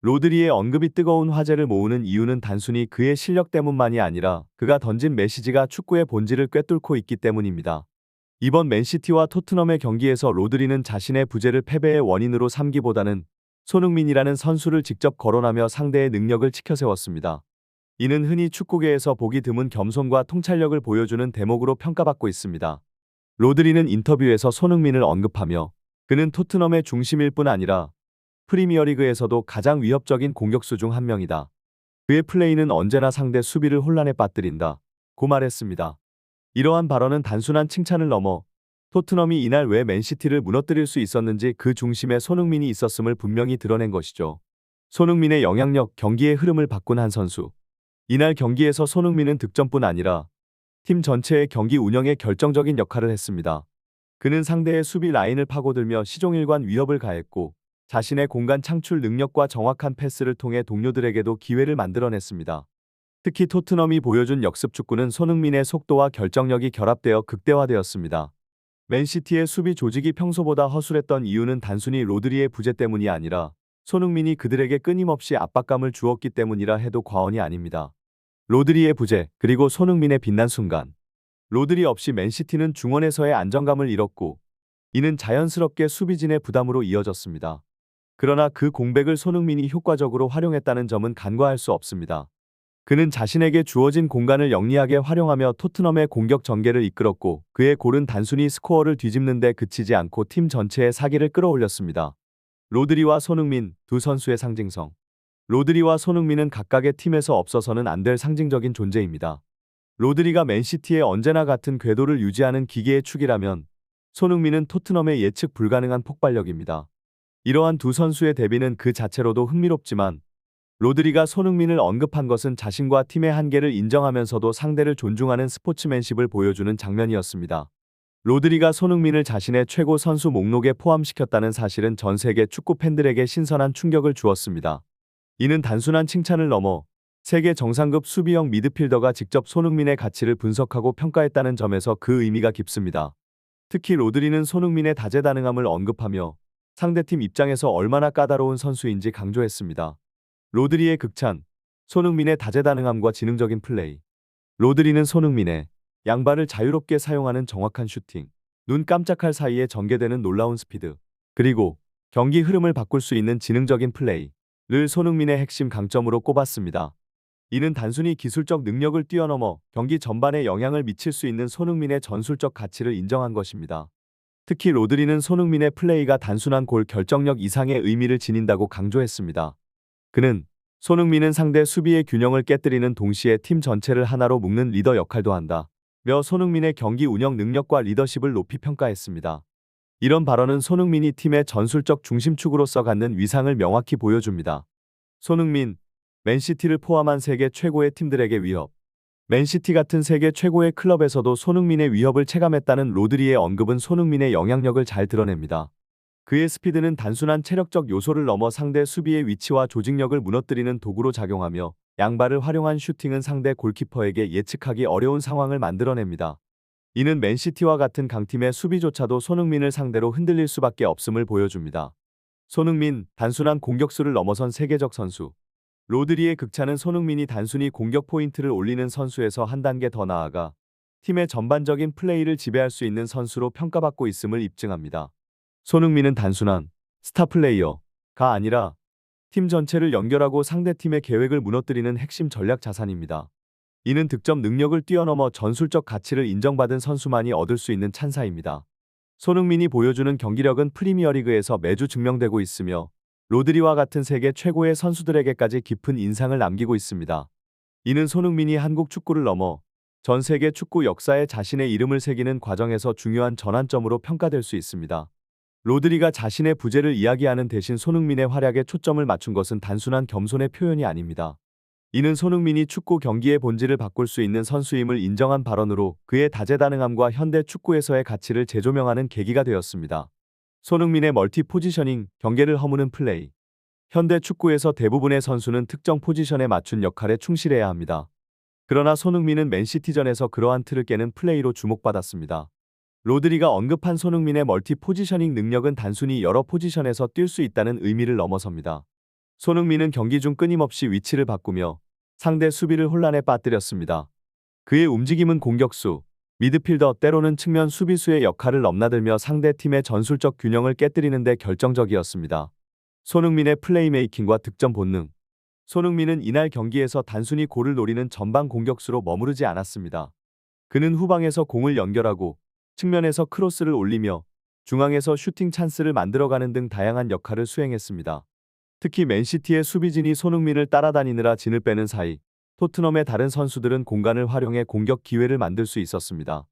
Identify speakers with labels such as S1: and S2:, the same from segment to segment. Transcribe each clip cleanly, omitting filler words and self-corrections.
S1: 로드리의 언급이 뜨거운 화제를 모으는 이유는 단순히 그의 실력 때문만이 아니라 그가 던진 메시지가 축구의 본질을 꿰뚫고 있기 때문입니다. 이번 맨시티와 토트넘의 경기에서 로드리는 자신의 부재를 패배의 원인으로 삼기보다는 손흥민이라는 선수를 직접 거론하며 상대의 능력을 치켜세웠습니다. 이는 흔히 축구계에서 보기 드문 겸손과 통찰력을 보여주는 대목으로 평가받고 있습니다. 로드리는 인터뷰에서 손흥민을 언급하며 그는 토트넘의 중심일 뿐 아니라 프리미어리그에서도 가장 위협적인 공격수 중 한 명이다. 그의 플레이는 언제나 상대 수비를 혼란에 빠뜨린다. 고 말했습니다. 이러한 발언은 단순한 칭찬을 넘어 토트넘이 이날 왜 맨시티를 무너뜨릴 수 있었는지 그 중심에 손흥민이 있었음을 분명히 드러낸 것이죠. 손흥민의 영향력, 경기의 흐름을 바꾼 한 선수. 이날 경기에서 손흥민은 득점뿐 아니라 팀 전체의 경기 운영에 결정적인 역할을 했습니다. 그는 상대의 수비 라인을 파고들며 시종일관 위협을 가했고 자신의 공간 창출 능력과 정확한 패스를 통해 동료들에게도 기회를 만들어냈습니다. 특히 토트넘이 보여준 역습 축구는 손흥민의 속도와 결정력이 결합되어 극대화되었습니다. 맨시티의 수비 조직이 평소보다 허술했던 이유는 단순히 로드리의 부재 때문이 아니라 손흥민이 그들에게 끊임없이 압박감을 주었기 때문이라 해도 과언이 아닙니다. 로드리의 부재, 그리고 손흥민의 빛난 순간. 로드리 없이 맨시티는 중원에서의 안정감을 잃었고 이는 자연스럽게 수비진의 부담으로 이어졌습니다. 그러나 그 공백을 손흥민이 효과적으로 활용했다는 점은 간과할 수 없습니다. 그는 자신에게 주어진 공간을 영리하게 활용하며 토트넘의 공격 전개를 이끌었고 그의 골은 단순히 스코어를 뒤집는 데 그치지 않고 팀 전체의 사기를 끌어올렸습니다. 로드리와 손흥민, 두 선수의 상징성. 로드리와 손흥민은 각각의 팀에서 없어서는 안 될 상징적인 존재입니다. 로드리가 맨시티의 언제나 같은 궤도를 유지하는 기계의 축이라면 손흥민은 토트넘의 예측 불가능한 폭발력입니다. 이러한 두 선수의 대비는 그 자체로도 흥미롭지만 로드리가 손흥민을 언급한 것은 자신과 팀의 한계를 인정하면서도 상대를 존중하는 스포츠맨십을 보여주는 장면이었습니다. 로드리가 손흥민을 자신의 최고 선수 목록에 포함시켰다는 사실은 전 세계 축구 팬들에게 신선한 충격을 주었습니다. 이는 단순한 칭찬을 넘어 세계 정상급 수비형 미드필더가 직접 손흥민의 가치를 분석하고 평가했다는 점에서 그 의미가 깊습니다. 특히 로드리는 손흥민의 다재다능함을 언급하며 상대팀 입장에서 얼마나 까다로운 선수인지 강조했습니다. 로드리의 극찬, 손흥민의 다재다능함과 지능적인 플레이. 로드리는 손흥민의 양발을 자유롭게 사용하는 정확한 슈팅, 눈 깜짝할 사이에 전개되는 놀라운 스피드, 그리고 경기 흐름을 바꿀 수 있는 지능적인 플레이를 손흥민의 핵심 강점으로 꼽았습니다. 이는 단순히 기술적 능력을 뛰어넘어 경기 전반에 영향을 미칠 수 있는 손흥민의 전술적 가치를 인정한 것입니다. 특히 로드리는 손흥민의 플레이가 단순한 골 결정력 이상의 의미를 지닌다고 강조했습니다. 그는 손흥민은 상대 수비의 균형을 깨뜨리는 동시에 팀 전체를 하나로 묶는 리더 역할도 한다. 며 손흥민의 경기 운영 능력과 리더십을 높이 평가했습니다. 이런 발언은 손흥민이 팀의 전술적 중심축으로서 갖는 위상을 명확히 보여줍니다. 손흥민, 맨시티를 포함한 세계 최고의 팀들에게 위협. 맨시티 같은 세계 최고의 클럽에서도 손흥민의 위협을 체감했다는 로드리의 언급은 손흥민의 영향력을 잘 드러냅니다. 그의 스피드는 단순한 체력적 요소를 넘어 상대 수비의 위치와 조직력을 무너뜨리는 도구로 작용하며 양발을 활용한 슈팅은 상대 골키퍼에게 예측하기 어려운 상황을 만들어냅니다. 이는 맨시티와 같은 강팀의 수비조차도 손흥민을 상대로 흔들릴 수밖에 없음을 보여줍니다. 손흥민, 단순한 공격수를 넘어선 세계적 선수. 로드리의 극찬은 손흥민이 단순히 공격 포인트를 올리는 선수에서 한 단계 더 나아가 팀의 전반적인 플레이를 지배할 수 있는 선수로 평가받고 있음을 입증합니다. 손흥민은 단순한 스타 플레이어가 아니라 팀 전체를 연결하고 상대팀의 계획을 무너뜨리는 핵심 전략 자산입니다. 이는 득점 능력을 뛰어넘어 전술적 가치를 인정받은 선수만이 얻을 수 있는 찬사입니다. 손흥민이 보여주는 경기력은 프리미어리그에서 매주 증명되고 있으며 로드리와 같은 세계 최고의 선수들에게까지 깊은 인상을 남기고 있습니다. 이는 손흥민이 한국 축구를 넘어 전 세계 축구 역사에 자신의 이름을 새기는 과정에서 중요한 전환점으로 평가될 수 있습니다. 로드리가 자신의 부재를 이야기하는 대신 손흥민의 활약에 초점을 맞춘 것은 단순한 겸손의 표현이 아닙니다. 이는 손흥민이 축구 경기의 본질을 바꿀 수 있는 선수임을 인정한 발언으로 그의 다재다능함과 현대 축구에서의 가치를 재조명하는 계기가 되었습니다. 손흥민의 멀티 포지셔닝, 경계를 허무는 플레이. 현대 축구에서 대부분의 선수는 특정 포지션에 맞춘 역할에 충실해야 합니다. 그러나 손흥민은 맨시티전에서 그러한 틀을 깨는 플레이로 주목받았습니다. 로드리가 언급한 손흥민의 멀티 포지셔닝 능력은 단순히 여러 포지션에서 뛸 수 있다는 의미를 넘어섭니다. 손흥민은 경기 중 끊임없이 위치를 바꾸며 상대 수비를 혼란에 빠뜨렸습니다. 그의 움직임은 공격수, 미드필더 때로는 측면 수비수의 역할을 넘나들며 상대 팀의 전술적 균형을 깨뜨리는 데 결정적이었습니다. 손흥민의 플레이메이킹과 득점 본능. 손흥민은 이날 경기에서 단순히 골을 노리는 전방 공격수로 머무르지 않았습니다. 그는 후방에서 공을 연결하고 측면에서 크로스를 올리며 중앙에서 슈팅 찬스를 만들어가는 등 다양한 역할을 수행했습니다. 특히 맨시티의 수비진이 손흥민을 따라다니느라 진을 빼는 사이 토트넘의 다른 선수들은 공간을 활용해 공격 기회를 만들 수 있었습니다.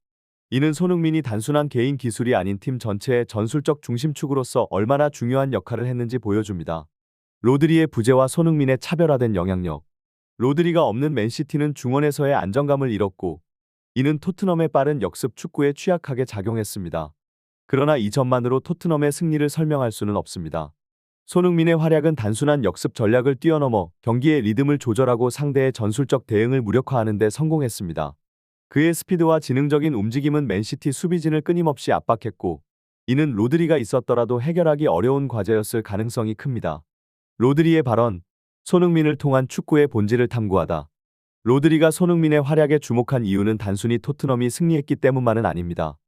S1: 이는 손흥민이 단순한 개인 기술이 아닌 팀 전체의 전술적 중심축으로서 얼마나 중요한 역할을 했는지 보여줍니다. 로드리의 부재와 손흥민의 차별화된 영향력. 로드리가 없는 맨시티는 중원에서의 안정감을 잃었고 이는 토트넘의 빠른 역습 축구에 취약하게 작용했습니다. 그러나 이 점만으로 토트넘의 승리를 설명할 수는 없습니다. 손흥민의 활약은 단순한 역습 전략을 뛰어넘어 경기의 리듬을 조절하고 상대의 전술적 대응을 무력화하는 데 성공했습니다. 그의 스피드와 지능적인 움직임은 맨시티 수비진을 끊임없이 압박했고 이는 로드리가 있었더라도 해결하기 어려운 과제였을 가능성이 큽니다. 로드리의 발언, 손흥민을 통한 축구의 본질을 탐구하다. 로드리가 손흥민의 활약에 주목한 이유는 단순히 토트넘이 승리했기 때문만은 아닙니다.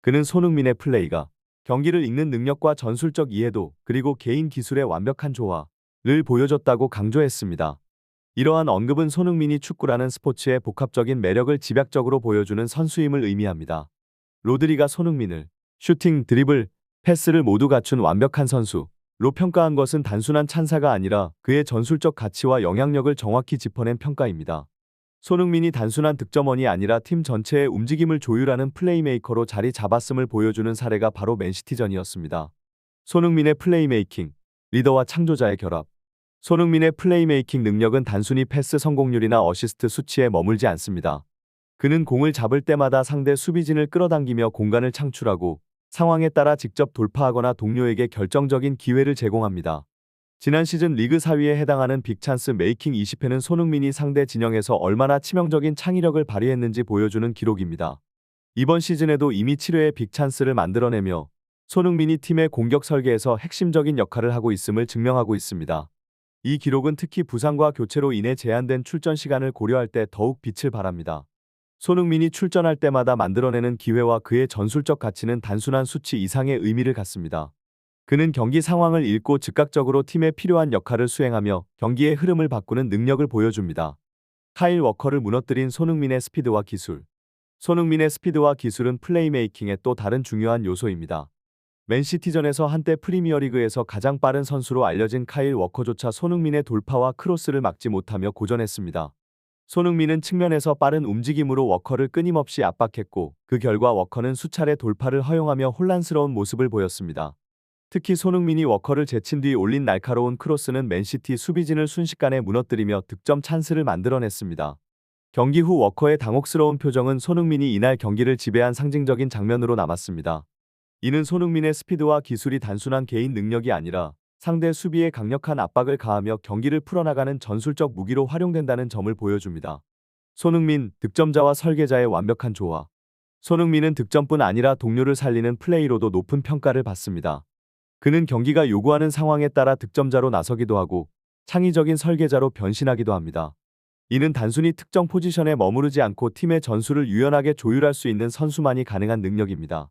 S1: 그는 손흥민의 플레이가 경기를 읽는 능력과 전술적 이해도 그리고 개인 기술의 완벽한 조화를 보여줬다고 강조했습니다. 이러한 언급은 손흥민이 축구라는 스포츠의 복합적인 매력을 집약적으로 보여주는 선수임을 의미합니다. 로드리가 손흥민을 슈팅, 드리블, 패스를 모두 갖춘 완벽한 선수로 평가한 것은 단순한 찬사가 아니라 그의 전술적 가치와 영향력을 정확히 짚어낸 평가입니다. 손흥민이 단순한 득점원이 아니라 팀 전체의 움직임을 조율하는 플레이메이커로 자리 잡았음을 보여주는 사례가 바로 맨시티전이었습니다. 손흥민의 플레이메이킹, 리더와 창조자의 결합. 손흥민의 플레이메이킹 능력은 단순히 패스 성공률이나 어시스트 수치에 머물지 않습니다. 그는 공을 잡을 때마다 상대 수비진을 끌어당기며 공간을 창출하고 상황에 따라 직접 돌파하거나 동료에게 결정적인 기회를 제공합니다. 지난 시즌 리그 4위에 해당하는 빅찬스 메이킹 20회는 손흥민이 상대 진영에서 얼마나 치명적인 창의력을 발휘했는지 보여주는 기록입니다. 이번 시즌에도 이미 7회의 빅찬스를 만들어내며 손흥민이 팀의 공격 설계에서 핵심적인 역할을 하고 있음을 증명하고 있습니다. 이 기록은 특히 부상과 교체로 인해 제한된 출전 시간을 고려할 때 더욱 빛을 발합니다. 손흥민이 출전할 때마다 만들어내는 기회와 그의 전술적 가치는 단순한 수치 이상의 의미를 갖습니다. 그는 경기 상황을 읽고 즉각적으로 팀에 필요한 역할을 수행하며 경기의 흐름을 바꾸는 능력을 보여줍니다. 카일 워커를 무너뜨린 손흥민의 스피드와 기술. 손흥민의 스피드와 기술은 플레이메이킹의 또 다른 중요한 요소입니다. 맨시티전에서 한때 프리미어리그에서 가장 빠른 선수로 알려진 카일 워커조차 손흥민의 돌파와 크로스를 막지 못하며 고전했습니다. 손흥민은 측면에서 빠른 움직임으로 워커를 끊임없이 압박했고 그 결과 워커는 수차례 돌파를 허용하며 혼란스러운 모습을 보였습니다. 특히 손흥민이 워커를 제친 뒤 올린 날카로운 크로스는 맨시티 수비진을 순식간에 무너뜨리며 득점 찬스를 만들어냈습니다. 경기 후 워커의 당혹스러운 표정은 손흥민이 이날 경기를 지배한 상징적인 장면으로 남았습니다. 이는 손흥민의 스피드와 기술이 단순한 개인 능력이 아니라 상대 수비에 강력한 압박을 가하며 경기를 풀어나가는 전술적 무기로 활용된다는 점을 보여줍니다. 손흥민, 득점자와 설계자의 완벽한 조화. 손흥민은 득점뿐 아니라 동료를 살리는 플레이로도 높은 평가를 받습니다. 그는 경기가 요구하는 상황에 따라 득점자로 나서기도 하고 창의적인 설계자로 변신하기도 합니다. 이는 단순히 특정 포지션에 머무르지 않고 팀의 전술을 유연하게 조율할 수 있는 선수만이 가능한 능력입니다.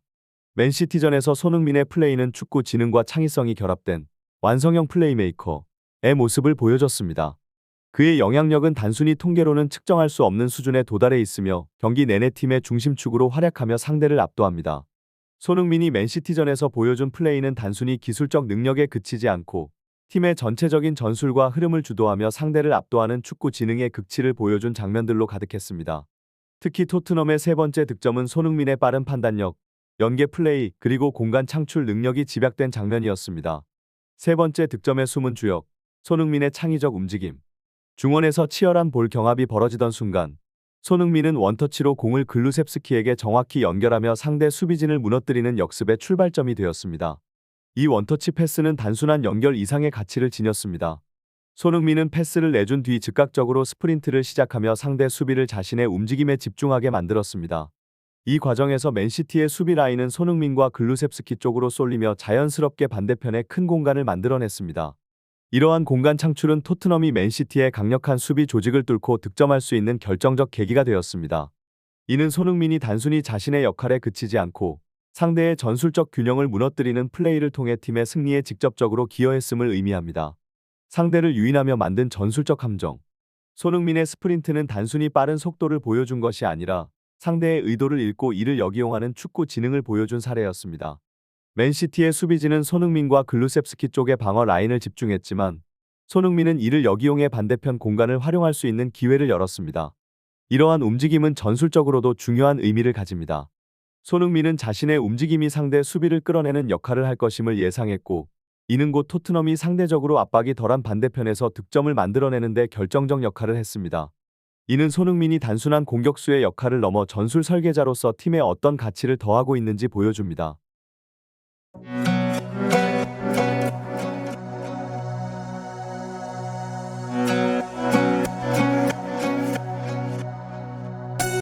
S1: 맨시티전에서 손흥민의 플레이는 축구 지능과 창의성이 결합된 완성형 플레이메이커의 모습을 보여줬습니다. 그의 영향력은 단순히 통계로는 측정할 수 없는 수준에 도달해 있으며 경기 내내 팀의 중심축으로 활약하며 상대를 압도합니다. 손흥민이 맨시티전에서 보여준 플레이는 단순히 기술적 능력에 그치지 않고 팀의 전체적인 전술과 흐름을 주도하며 상대를 압도하는 축구 지능의 극치를 보여준 장면들로 가득했습니다. 특히 토트넘의 세 번째 득점은 손흥민의 빠른 판단력, 연계 플레이, 그리고 공간 창출 능력이 집약된 장면이었습니다. 세 번째 득점의 숨은 주역, 손흥민의 창의적 움직임. 중원에서 치열한 볼 경합이 벌어지던 순간 손흥민은 원터치로 공을 글루셉스키에게 정확히 연결하며 상대 수비진을 무너뜨리는 역습의 출발점이 되었습니다. 이 원터치 패스는 단순한 연결 이상의 가치를 지녔습니다. 손흥민은 패스를 내준 뒤 즉각적으로 스프린트를 시작하며 상대 수비를 자신의 움직임에 집중하게 만들었습니다. 이 과정에서 맨시티의 수비 라인은 손흥민과 글루셉스키 쪽으로 쏠리며 자연스럽게 반대편에 큰 공간을 만들어냈습니다. 이러한 공간 창출은 토트넘이 맨시티의 강력한 수비 조직을 뚫고 득점할 수 있는 결정적 계기가 되었습니다. 이는 손흥민이 단순히 자신의 역할에 그치지 않고 상대의 전술적 균형을 무너뜨리는 플레이를 통해 팀의 승리에 직접적으로 기여했음을 의미합니다. 상대를 유인하며 만든 전술적 함정. 손흥민의 스프린트는 단순히 빠른 속도를 보여준 것이 아니라 상대의 의도를 읽고 이를 역이용하는 축구 지능을 보여준 사례였습니다. 맨시티의 수비진은 손흥민과 글루셉스키 쪽의 방어 라인을 집중했지만 손흥민은 이를 역이용해 반대편 공간을 활용할 수 있는 기회를 열었습니다. 이러한 움직임은 전술적으로도 중요한 의미를 가집니다. 손흥민은 자신의 움직임이 상대 수비를 끌어내는 역할을 할 것임을 예상했고, 이는 곧 토트넘이 상대적으로 압박이 덜한 반대편에서 득점을 만들어내는 데 결정적 역할을 했습니다. 이는 손흥민이 단순한 공격수의 역할을 넘어 전술 설계자로서 팀에 어떤 가치를 더하고 있는지 보여줍니다.